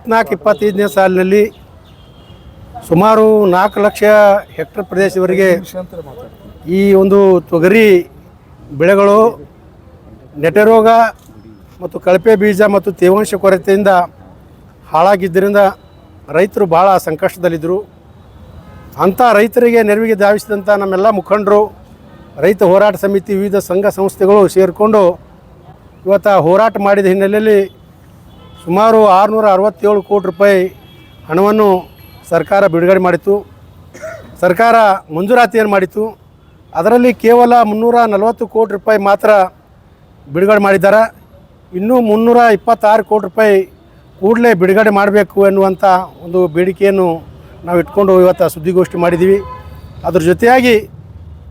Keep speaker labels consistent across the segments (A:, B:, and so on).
A: 24-25ನೇ ಸಾಲಿನಲ್ಲಿ ಸುಮಾರು 4 ಲಕ್ಷ ಹೆಕ್ಟರ್ ಪ್ರದೇಶದವರೆಗೆ ಈ ಒಂದು ತೊಗರಿ ಬೆಳೆಗಳು ನೆಟೆರೋಗ ಮತ್ತು ಕಳಪೆ ಬೀಜ ಮತ್ತು ತೇವಾಂಶ ಕೊರತೆಯಿಂದ ಹಾಳಾಗಿದ್ದರಿಂದ ರೈತರು ಭಾಳ ಸಂಕಷ್ಟದಲ್ಲಿದ್ದರು. ಅಂಥ ರೈತರಿಗೆ ನೆರವಿಗೆ ಧಾವಿಸಿದಂಥ ನಮ್ಮೆಲ್ಲ ಮುಖಂಡರು, ರೈತ ಹೋರಾಟ ಸಮಿತಿ, ವಿವಿಧ ಸಂಘ ಸಂಸ್ಥೆಗಳು ಸೇರಿಕೊಂಡು ಇವತ್ತು ಹೋರಾಟ ಮಾಡಿದ ಹಿನ್ನೆಲೆಯಲ್ಲಿ ಸುಮಾರು 667 ಕೋಟಿ ರೂಪಾಯಿ ಹಣವನ್ನು ಸರ್ಕಾರ ಬಿಡುಗಡೆ ಮಾಡಿತು. ಸರ್ಕಾರ ಮಂಜೂರಾತಿಯನ್ನು ಮಾಡಿತು. ಅದರಲ್ಲಿ ಕೇವಲ 340 ಕೋಟಿ ರೂಪಾಯಿ ಮಾತ್ರ ಬಿಡುಗಡೆ ಮಾಡಿದ್ದಾರೆ. ಇನ್ನೂ 326 ಕೋಟಿ ರೂಪಾಯಿ ಕೂಡಲೇ ಬಿಡುಗಡೆ ಮಾಡಬೇಕು ಎನ್ನುವಂಥ ಒಂದು ಬೇಡಿಕೆಯನ್ನು ನಾವು ಇಟ್ಕೊಂಡು ಇವತ್ತು ಸುದ್ದಿಗೋಷ್ಠಿ ಮಾಡಿದ್ದೀವಿ. ಅದ್ರ ಜೊತೆಯಾಗಿ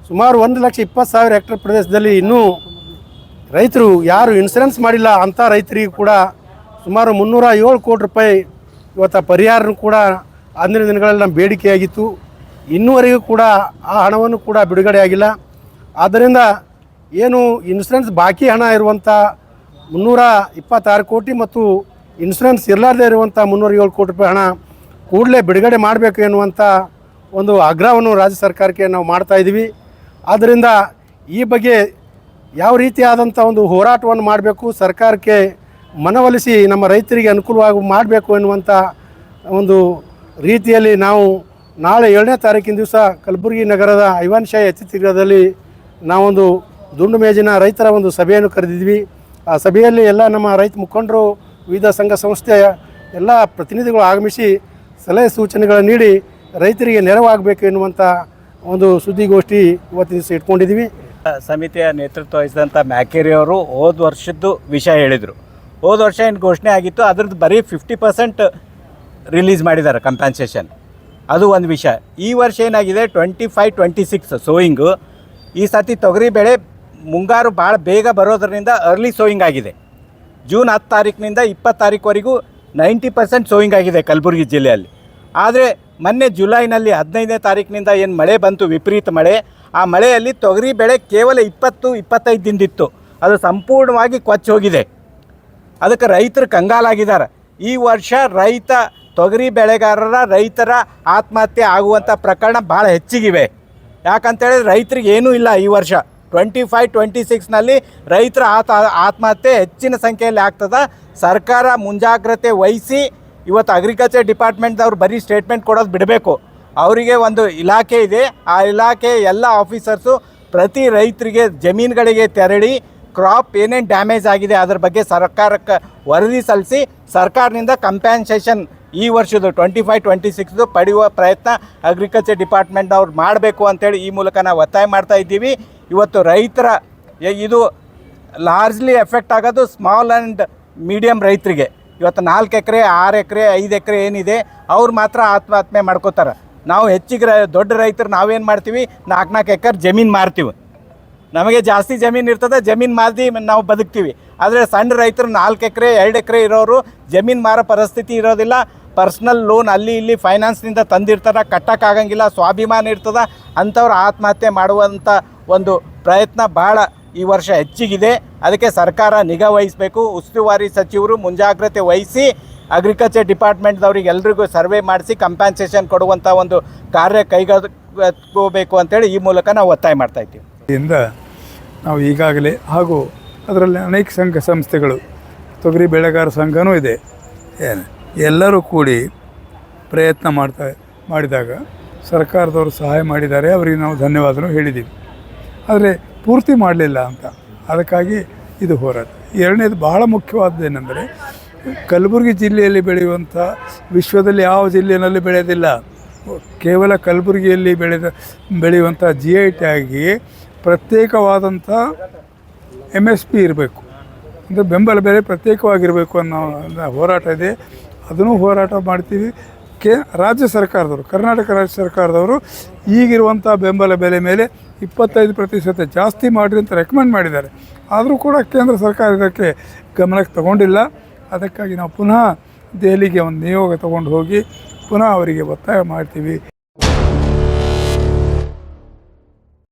A: ಸುಮಾರು 1,20,000 ಹೆಕ್ಟರ್ ಪ್ರದೇಶದಲ್ಲಿ ಇನ್ನೂ ರೈತರು ಯಾರು ಇನ್ಸೂರೆನ್ಸ್ ಮಾಡಿಲ್ಲ ಅಂಥ ರೈತರಿಗೂ ಕೂಡ ಸುಮಾರು 307 ಕೋಟಿ ರೂಪಾಯಿ ಇವತ್ತು ಪರಿಹಾರನೂ ಕೂಡ ಅಂದಿನ ದಿನಗಳಲ್ಲಿ ನಮ್ಮ ಬೇಡಿಕೆಯಾಗಿತ್ತು. ಇನ್ನೂವರೆಗೂ ಕೂಡ ಆ ಹಣವನ್ನು ಕೂಡ ಬಿಡುಗಡೆ ಆಗಿಲ್ಲ. ಆದ್ದರಿಂದ ಏನು ಇನ್ಸೂರೆನ್ಸ್ ಬಾಕಿ ಹಣ ಇರುವಂಥ 326 ಕೋಟಿ ಮತ್ತು ಇನ್ಸೂರೆನ್ಸ್ ಇರಲಾರ್ದೇ ಇರುವಂಥ 307 ಕೋಟಿ ರೂಪಾಯಿ ಹಣ ಕೂಡಲೇ ಬಿಡುಗಡೆ ಮಾಡಬೇಕು ಎನ್ನುವಂಥ ಒಂದು ಆಗ್ರಹವನ್ನು ರಾಜ್ಯ ಸರ್ಕಾರಕ್ಕೆ ನಾವು ಮಾಡ್ತಾಯಿದ್ದೀವಿ. ಆದ್ದರಿಂದ ಈ ಬಗ್ಗೆ ಯಾವ ರೀತಿಯಾದಂಥ ಒಂದು ಹೋರಾಟವನ್ನು ಮಾಡಬೇಕು, ಸರ್ಕಾರಕ್ಕೆ ಮನವೊಲಿಸಿ ನಮ್ಮ ರೈತರಿಗೆ ಅನುಕೂಲವಾಗಿ ಮಾಡಬೇಕು ಎನ್ನುವಂಥ ಒಂದು ರೀತಿಯಲ್ಲಿ ನಾವು ನಾಳೆ 7ನೇ ತಾರೀಕಿನ ದಿವಸ ಕಲಬುರಗಿ ನಗರದ ಐವಾನ್ ಶಾಹಿ ಅತಿಥಿಗೃಹದಲ್ಲಿ ನಾವೊಂದು ದುಂಡು ಮೇಜಿನ ರೈತರ ಒಂದು ಸಭೆಯನ್ನು ಕರೆದಿದ್ವಿ. ಆ ಸಭೆಯಲ್ಲಿ ಎಲ್ಲ ನಮ್ಮ ರೈತ ಮುಖಂಡರು, ವಿವಿಧ ಸಂಘ ಸಂಸ್ಥೆಯ ಎಲ್ಲ ಪ್ರತಿನಿಧಿಗಳು ಆಗಮಿಸಿ ಸಲಹೆ ಸೂಚನೆಗಳನ್ನು ನೀಡಿ ರೈತರಿಗೆ ನೆರವಾಗಬೇಕು ಎನ್ನುವಂಥ ಒಂದು ಸುದ್ದಿಗೋಷ್ಠಿ ಇವತ್ತಿನ ದಿವಸ ಇಟ್ಕೊಂಡಿದ್ದೀವಿ.
B: ಸಮಿತಿಯ ನೇತೃತ್ವ ವಹಿಸಿದಂಥ ಮ್ಯಾಕೇರಿ ಅವರು ಹೋದ ವರ್ಷದ್ದು ವಿಷಯ ಹೇಳಿದರು. ಹೋದ ವರ್ಷ ಏನು ಘೋಷಣೆ ಆಗಿತ್ತು ಅದ್ರದ್ದು ಬರೀ 50% ರಿಲೀಸ್ ಮಾಡಿದ್ದಾರೆ ಕಂಪೆನ್ಸೇಷನ್. ಅದು ಒಂದು ವಿಷಯ. ಈ ವರ್ಷ ಏನಾಗಿದೆ 25-26 ಸೋಯಿಂಗು. ಈ ಸತಿ ತೊಗರಿ ಬೆಳೆ ಮುಂಗಾರು ಭಾಳ ಬೇಗ ಬರೋದರಿಂದ ಅರ್ಲಿ ಸೋಯಿಂಗ್ ಆಗಿದೆ. ಜೂನ್ 10 ತಾರೀಕಿನಿಂದ 20 ತಾರೀಕುವರೆಗೂ 90% ಸೋಯಿಂಗ್ ಆಗಿದೆ ಕಲಬುರಗಿ ಜಿಲ್ಲೆಯಲ್ಲಿ. ಆದರೆ ಮೊನ್ನೆ ಜುಲೈನಲ್ಲಿ 15ನೇ ತಾರೀಕಿನಿಂದ ಏನು ಮಳೆ ಬಂತು, ವಿಪರೀತ ಮಳೆ, ಆ ಮಳೆಯಲ್ಲಿ ತೊಗರಿ ಬೆಳೆ ಕೇವಲ 20-25 ದಿನದಿತ್ತು. ಅದು ಸಂಪೂರ್ಣವಾಗಿ ಕೊಚ್ಚಿ ಹೋಗಿದೆ. ಅದಕ್ಕೆ ರೈತರು ಕಂಗಾಲಾಗಿದ್ದಾರೆ. ಈ ವರ್ಷ ತೊಗರಿ ಬೆಳೆಗಾರರ ರೈತರ ಆತ್ಮಹತ್ಯೆ ಆಗುವಂಥ ಪ್ರಕರಣ ಭಾಳ ಹೆಚ್ಚಿಗಿವೆ. ಯಾಕಂತೇಳಿದ್ರೆ ರೈತರಿಗೆ ಏನೂ ಇಲ್ಲ. ಈ ವರ್ಷ 25-26ನಲ್ಲಿ ರೈತರ ಆತ್ಮಹತ್ಯೆ ಹೆಚ್ಚಿನ ಸಂಖ್ಯೆಯಲ್ಲಿ ಆಗ್ತದೆ. ಸರ್ಕಾರ ಮುಂಜಾಗ್ರತೆ ವಹಿಸಿ ಇವತ್ತು ಅಗ್ರಿಕಲ್ಚರ್ ಡಿಪಾರ್ಟ್ಮೆಂಟ್ದವ್ರು ಬರೀ ಸ್ಟೇಟ್ಮೆಂಟ್ ಕೊಡೋದು ಬಿಡಬೇಕು. ಅವರಿಗೆ ಒಂದು ಇಲಾಖೆ ಇದೆ. ಆ ಇಲಾಖೆ ಎಲ್ಲ ಆಫೀಸರ್ಸು ಪ್ರತಿ ರೈತರಿಗೆ ಜಮೀನುಗಳಿಗೆ ತೆರಳಿ ಕ್ರಾಪ್ ಏನೇನು ಡ್ಯಾಮೇಜ್ ಆಗಿದೆ ಅದ್ರ ಬಗ್ಗೆ ಸರ್ಕಾರಕ್ಕೆ ವರದಿ ಸಲ್ಲಿಸಿ ಸರ್ಕಾರದಿಂದ ಕಂಪೆನ್ಸೇಷನ್ ಈ ವರ್ಷದ 25-26 ಪಡೆಯುವ ಪ್ರಯತ್ನ ಅಗ್ರಿಕಲ್ಚರ್ ಡಿಪಾರ್ಟ್ಮೆಂಟ್ನವ್ರು ಮಾಡಬೇಕು ಅಂತೇಳಿ ಈ ಮೂಲಕ ನಾವು ಒತ್ತಾಯ ಮಾಡ್ತಾ ಇದ್ದೀವಿ. ಇವತ್ತು ರೈತರ ಇದು ಲಾರ್ಜ್ಲಿ ಎಫೆಕ್ಟ್ ಆಗೋದು ಸ್ಮಾಲ್ ಆ್ಯಂಡ್ ಮೀಡಿಯಮ್ ರೈತರಿಗೆ. ಇವತ್ತು 4 ಎಕರೆ 6 ಎಕರೆ 5 ಎಕರೆ ಏನಿದೆ ಅವ್ರು ಮಾತ್ರ ಆತ್ಮಹತ್ಯೆ ಮಾಡ್ಕೋತಾರೆ. ನಾವು ಹೆಚ್ಚಿಗೆ ದೊಡ್ಡ ರೈತರು ನಾವೇನು ಮಾಡ್ತೀವಿ, 4 ಎಕರೆ ಜಮೀನು ಮಾರ್ತೀವಿ. ನಮಗೆ ಜಾಸ್ತಿ ಜಮೀನು ಇರ್ತದೆ, ಜಮೀನು ಮಾರಿ ನಾವು ಬದುಕ್ತೀವಿ. ಆದರೆ ಸಣ್ಣ ರೈತರು 4 ಎಕರೆ 2 ಎಕರೆ ಇರೋರು ಜಮೀನು ಮಾರೋ ಪರಿಸ್ಥಿತಿ ಇರೋದಿಲ್ಲ. ಪರ್ಸ್ನಲ್ ಲೋನ್ ಅಲ್ಲಿ ಇಲ್ಲಿ ಫೈನಾನ್ಸ್ನಿಂದ ತಂದಿರ್ತಾರೆ, ಕಟ್ಟೋಕ್ಕಾಗಂಗಿಲ್ಲ, ಸ್ವಾಭಿಮಾನ ಇರ್ತದೆ. ಅಂಥವ್ರು ಆತ್ಮಹತ್ಯೆ ಮಾಡುವಂಥ ಒಂದು ಪ್ರಯತ್ನ ಭಾಳ ಈ ವರ್ಷ ಹೆಚ್ಚಿಗಿದೆ. ಅದಕ್ಕೆ ಸರ್ಕಾರ ನಿಗಾ ವಹಿಸಬೇಕು. ಉಸ್ತುವಾರಿ ಸಚಿವರು ಮುಂಜಾಗ್ರತೆ ವಹಿಸಿ ಅಗ್ರಿಕಲ್ಚರ್ ಡಿಪಾರ್ಟ್ಮೆಂಟ್ದವ್ರಿಗೆ ಎಲ್ರಿಗೂ ಸರ್ವೆ ಮಾಡಿಸಿ ಕಂಪೆನ್ಸೇಷನ್ ಕೊಡುವಂಥ ಒಂದು ಕಾರ್ಯ ಕೈಗೆತ್ತಿಕೋಬೇಕು ಅಂತೇಳಿ ಈ ಮೂಲಕ ನಾವು ಒತ್ತಾಯ ಮಾಡ್ತಾಯಿದ್ದೀವಿ.
C: ಇಂದ ನಾವು ಈಗಾಗಲೇ ಹಾಗೂ ಅದರಲ್ಲಿ ಅನೇಕ ಸಂಘ ಸಂಸ್ಥೆಗಳು, ತೊಗರಿ ಬೆಳೆಗಾರ ಸಂಘವೂ ಇದೆ, ಎಲ್ಲರೂ ಕೂಡಿ ಪ್ರಯತ್ನ ಮಾಡಿದಾಗ ಸರ್ಕಾರದವರು ಸಹಾಯ ಮಾಡಿದ್ದಾರೆ. ಅವರಿಗೆ ನಾವು ಧನ್ಯವಾದನೂ ಹೇಳಿದ್ದೀವಿ. ಆದರೆ ಪೂರ್ತಿ ಮಾಡಲಿಲ್ಲ ಅಂತ, ಅದಕ್ಕಾಗಿ ಇದು ಹೋರಾಟ. ಎರಡನೇದು ಬಹಳ ಮುಖ್ಯವಾದ್ದೇನೆಂದರೆ ಕಲಬುರಗಿ ಜಿಲ್ಲೆಯಲ್ಲಿ ಬೆಳೆಯುವಂಥ ವಿಶ್ವದಲ್ಲಿ ಯಾವ ಜಿಲ್ಲೆಯಲ್ಲಿ ಬೆಳೆಯೋದಿಲ್ಲ, ಕೇವಲ ಕಲಬುರಗಿಯಲ್ಲಿ ಬೆಳೆಯುವಂಥ GI ಟ್ಯಾಗಿ ಪ್ರತ್ಯೇಕವಾದಂಥ MSP ಇರಬೇಕು, ಅಂದರೆ ಬೆಂಬಲ ಬೆಲೆ ಪ್ರತ್ಯೇಕವಾಗಿರಬೇಕು ಅನ್ನೋ ಹೋರಾಟ ಇದೆ. ಅದನ್ನು ಹೋರಾಟ ಮಾಡ್ತೀವಿ. ರಾಜ್ಯ ಸರ್ಕಾರದವರು, ಕರ್ನಾಟಕ ರಾಜ್ಯ ಸರ್ಕಾರದವರು ಈಗಿರುವಂಥ ಬೆಂಬಲ ಬೆಲೆ ಮೇಲೆ 25% ಜಾಸ್ತಿ ಮಾಡಿರಿ ಅಂತ ರೆಕಮೆಂಡ್ ಮಾಡಿದ್ದಾರೆ. ಆದರೂ ಕೂಡ ಕೇಂದ್ರ ಸರ್ಕಾರ ಇದಕ್ಕೆ ಗಮನಕ್ಕೆ ತಗೊಂಡಿಲ್ಲ. ಅದಕ್ಕಾಗಿ ನಾವು ಪುನಃ ದೆಹಲಿಗೆ ಒಂದು ನಿಯೋಗ ತಗೊಂಡು ಹೋಗಿ ಪುನಃ ಅವರಿಗೆ ಒತ್ತಾಯ ಮಾಡ್ತೀವಿ.